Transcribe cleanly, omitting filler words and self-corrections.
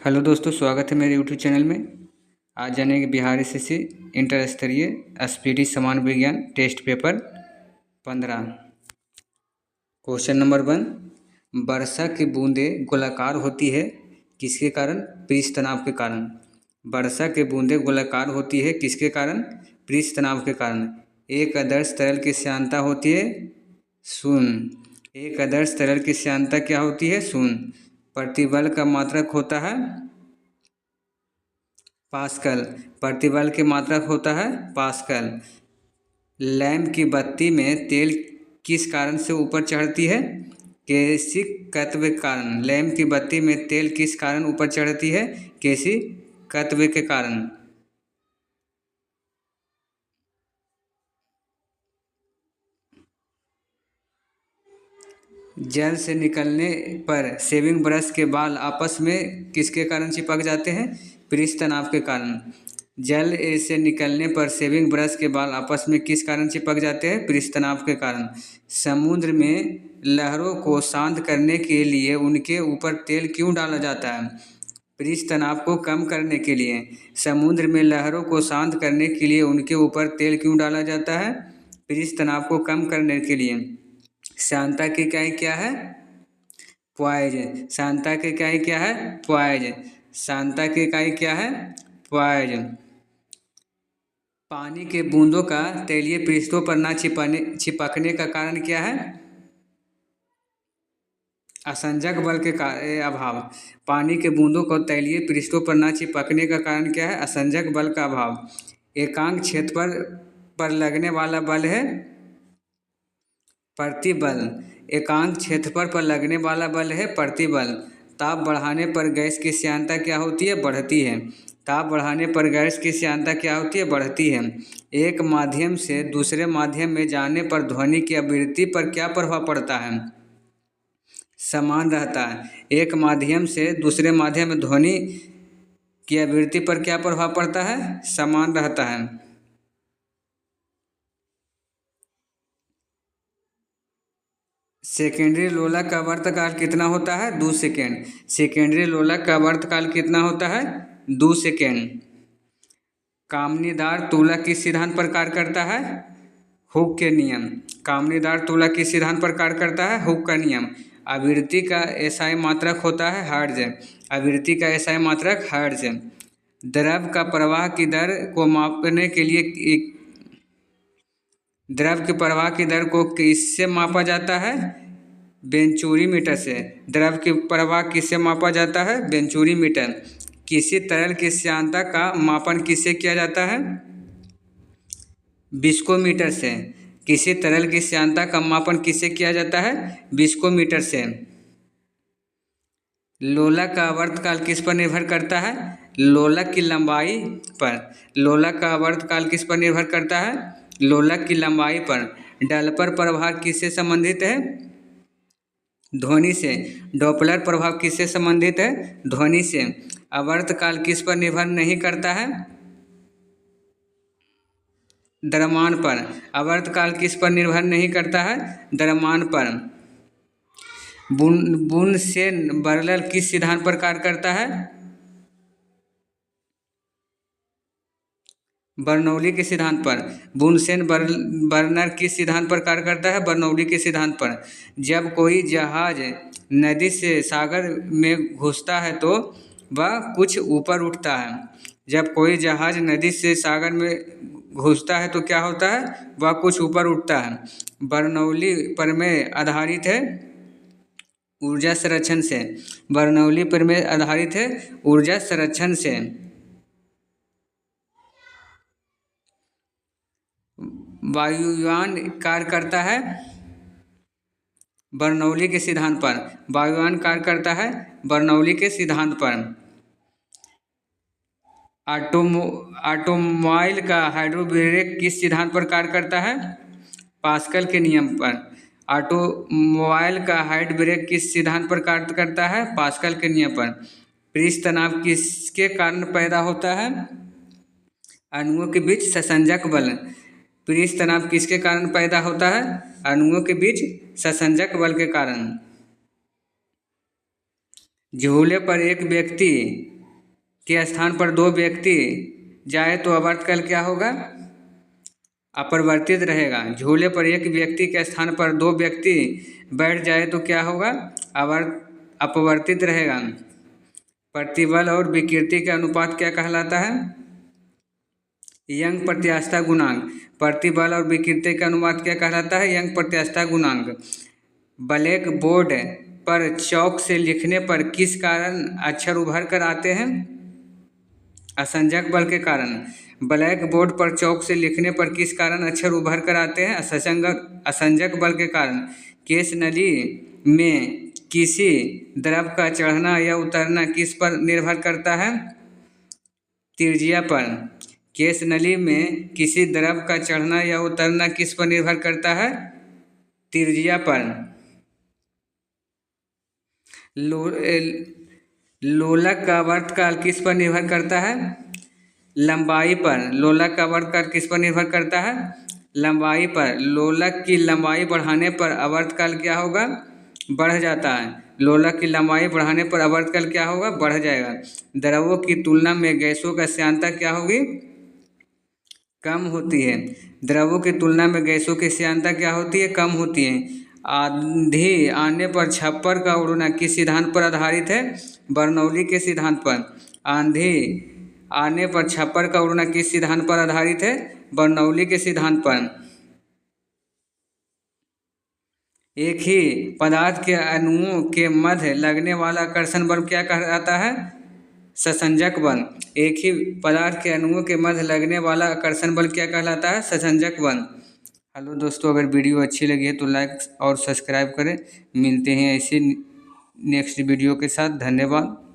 Hello दोस्तों, स्वागत है मेरे यूट्यूब चैनल में। आज जानेंगे बिहार एसएससी इंटर स्तरीय स्पीडी सामान्य विज्ञान टेस्ट पेपर 15। क्वेश्चन नंबर 1, वर्षा की बूंदें गोलाकार होती है किसके कारण? पृष्ठ तनाव के कारण। वर्षा की बूंदें गोलाकार होती है किसके कारण? पृष्ठ तनाव के कारण। एक आदर्श तरल की श्यानता होती है शून्य। एक आदर्श तरल की श्यानता क्या होती है? शून्य। प्रतिबल का मात्रक होता है पास्कल। प्रतिबल की मात्रक होता है पास्कल। लैंप की बत्ती में तेल किस कारण से ऊपर चढ़ती है? केशिकत्व के कारण। लैंप की बत्ती में तेल किस कारण ऊपर चढ़ती है? केशिकत्व के कारण। जल से निकलने पर शेविंग ब्रश के बाल आपस में किसके कारण चिपक जाते हैं? पृष्ठ तनाव के कारण। जल से निकलने पर शेविंग ब्रश के बाल आपस में किस कारण चिपक जाते हैं? पृष्ठ तनाव के कारण। समुद्र में लहरों को शांत करने के लिए उनके ऊपर तेल क्यों डाला जाता है? पृष्ठ तनाव को कम करने के लिए। समुद्र में लहरों को शांत करने के लिए उनके ऊपर तेल क्यों डाला जाता है? पृष्ठ तनाव को कम करने के लिए। श्यानता की इकाई क्या है? पॉइज। श्यानता की इकाई क्या है? पॉइज। श्यानता की इकाई क्या है? पॉइज। पानी के बूंदों का तैलीय पृष्ठों पर न चिपकने का कारण क्या है? असंजक बल के अभाव। पानी के बूंदों को तैलीय पृष्ठों पर न चिपकने का कारण क्या है? असंजक बल का अभाव। एकांक क्षेत्र पर लगने वाला बल है प्रतिबल। एकांक क्षेत्रफल पर लगने वाला बल है प्रतिबल। ताप बढ़ाने पर गैस की श्यानता क्या होती है? बढ़ती है। ताप बढ़ाने पर गैस की श्यानता क्या होती है? बढ़ती है। एक माध्यम से दूसरे माध्यम में जाने पर ध्वनि की आवृत्ति पर क्या प्रभाव पड़ता है? समान रहता है। एक माध्यम से दूसरे माध्यम में ध्वनि की आवृत्ति पर क्या प्रभाव पड़ता है? समान रहता है। सेकेंडरी लोलक का वर्तकाल कितना होता है? 2 सेकेंड। सेकेंडरी लोलक का वर्तकाल कितना होता है? 2 सेकेंड। कामनीदार तुलक किस सिद्धांत पर कार्य करता है? हुक के नियम। कामनीदार तुलक किस सिद्धांत पर कार्य करता है? हुक का नियम। आवृत्ति का एसआई मात्रक होता है हर्ट्ज। आवृत्ति का एसआई मात्रक हर्ट्ज। द्रव का प्रवाह की दर को मापने के लिए द्रव के प्रवाह की दर को किससे मापा जाता है? वेंचुरी मीटर से। द्रव के प्रवाह किससे मापा जाता है? Venturi meter. किसी तरल की श्यानता का मापन किससे किया जाता है? विस्कोमीटर से। किसी तरल की श्यानता का मापन किससे किया जाता है? विस्कोमीटर से। लोलक का आवर्तकाल किस पर निर्भर करता है? लोलक की लंबाई पर। लोलक का आवर्तकाल किस पर निर्भर करता है? लोलक की लंबाई पर। डॉपलर प्रभाव किससे संबंधित है? ध्वनि से। डॉपलर प्रभाव किससे संबंधित है? ध्वनि से। आवर्तकाल किस पर निर्भर नहीं करता है? द्रव्यमान पर। आवर्तकाल किस पर निर्भर नहीं करता है? द्रव्यमान पर। बुनसेन बर्नर किस सिद्धांत पर कार्य करता है? बर्नौली के सिद्धांत पर। बुनसेन बर्नर किस सिद्धांत पर कार्य करता है? बर्नौली के सिद्धांत पर। जब कोई जहाज नदी से सागर में घुसता है तो वह कुछ ऊपर उठता है। जब कोई जहाज नदी से सागर में घुसता है तो क्या होता है? वह कुछ ऊपर उठता है। बर्नौली प्रमेय आधारित है ऊर्जा संरक्षण से। बर्नौली प्रमेय आधारित है ऊर्जा संरक्षण से। वायुयान कार्य करता है बर्नौली के सिद्धांत पर। वायुयान कार्य करता है बर्नौली के सिद्धांत पर। ऑटोमोबाइल का हाइड्रोब्रेक किस सिद्धांत पर कार्य करता है? पास्कल के नियम पर। ऑटोमोबाइल का हाइड्रोब्रेक किस सिद्धांत पर कार्य करता है? पास्कल के नियम पर। पृष्ठ तनाव किसके कारण पैदा होता है? अणुओं के बीच ससंजक बल। पृष्ठ तनाव किसके कारण पैदा होता है? अणुओं के बीच ससंजक बल के कारण। झूले पर एक व्यक्ति के स्थान पर दो व्यक्ति जाए तो आवर्तकाल क्या होगा? अपरिवर्तित रहेगा। झूले पर एक व्यक्ति के स्थान पर दो व्यक्ति बैठ जाए तो क्या होगा? अपवर्तित रहेगा। प्रतिबल और विकृति का अनुपात क्या कहलाता है? यंग प्रत्यास्थता गुणांक। प्रतिबल और विकृति का अनुपात क्या कहलाता है? यंग प्रत्यास्थता गुणांक। ब्लैक बोर्ड पर चौक से लिखने पर किस कारण अक्षर उभर कर आते हैं? असंजक बल के कारण। ब्लैक बोर्ड पर चौक से लिखने पर किस कारण अक्षर उभर कर आते हैं? असंजक बल के कारण। केश नली में किसी द्रव का चढ़ना या उतरना किस पर निर्भर करता है? त्रिज्या पर। केश नली में किसी द्रव का चढ़ना या उतरना किस पर निर्भर करता है? त्रिज्या पर। लोलक का आवर्तकाल किस पर निर्भर करता है? लंबाई पर। लोलक का आवर्तकाल किस पर निर्भर करता है? लंबाई पर। लोलक की लंबाई बढ़ाने पर आवर्तकाल क्या होगा? बढ़ जाता है। लोलक की लंबाई बढ़ाने पर आवर्तकाल क्या होगा? बढ़ जाएगा। द्रवों की तुलना में गैसों का श्यानता क्या होगी? कम होती है। द्रवों की तुलना में गैसों की श्यानता क्या होती है? कम होती है। आंधी आने पर छप्पर का उड़ना किस सिद्धांत पर आधारित है? बर्नौली के सिद्धांत पर। आंधी आने पर छप्पर का उड़ना किस सिद्धांत पर आधारित है? बर्नौली के सिद्धांत पर। एक ही पदार्थ के अणुओं के मध्य लगने वाला आकर्षण बल क्या कहलाता है? ससंजक बल। एक ही पदार्थ के अणुओं के मध्य लगने वाला आकर्षण बल क्या कहलाता है? ससंजक बल। हेलो दोस्तों, अगर वीडियो अच्छी लगी है तो लाइक और सब्सक्राइब करें। मिलते हैं ऐसे नेक्स्ट वीडियो के साथ। धन्यवाद।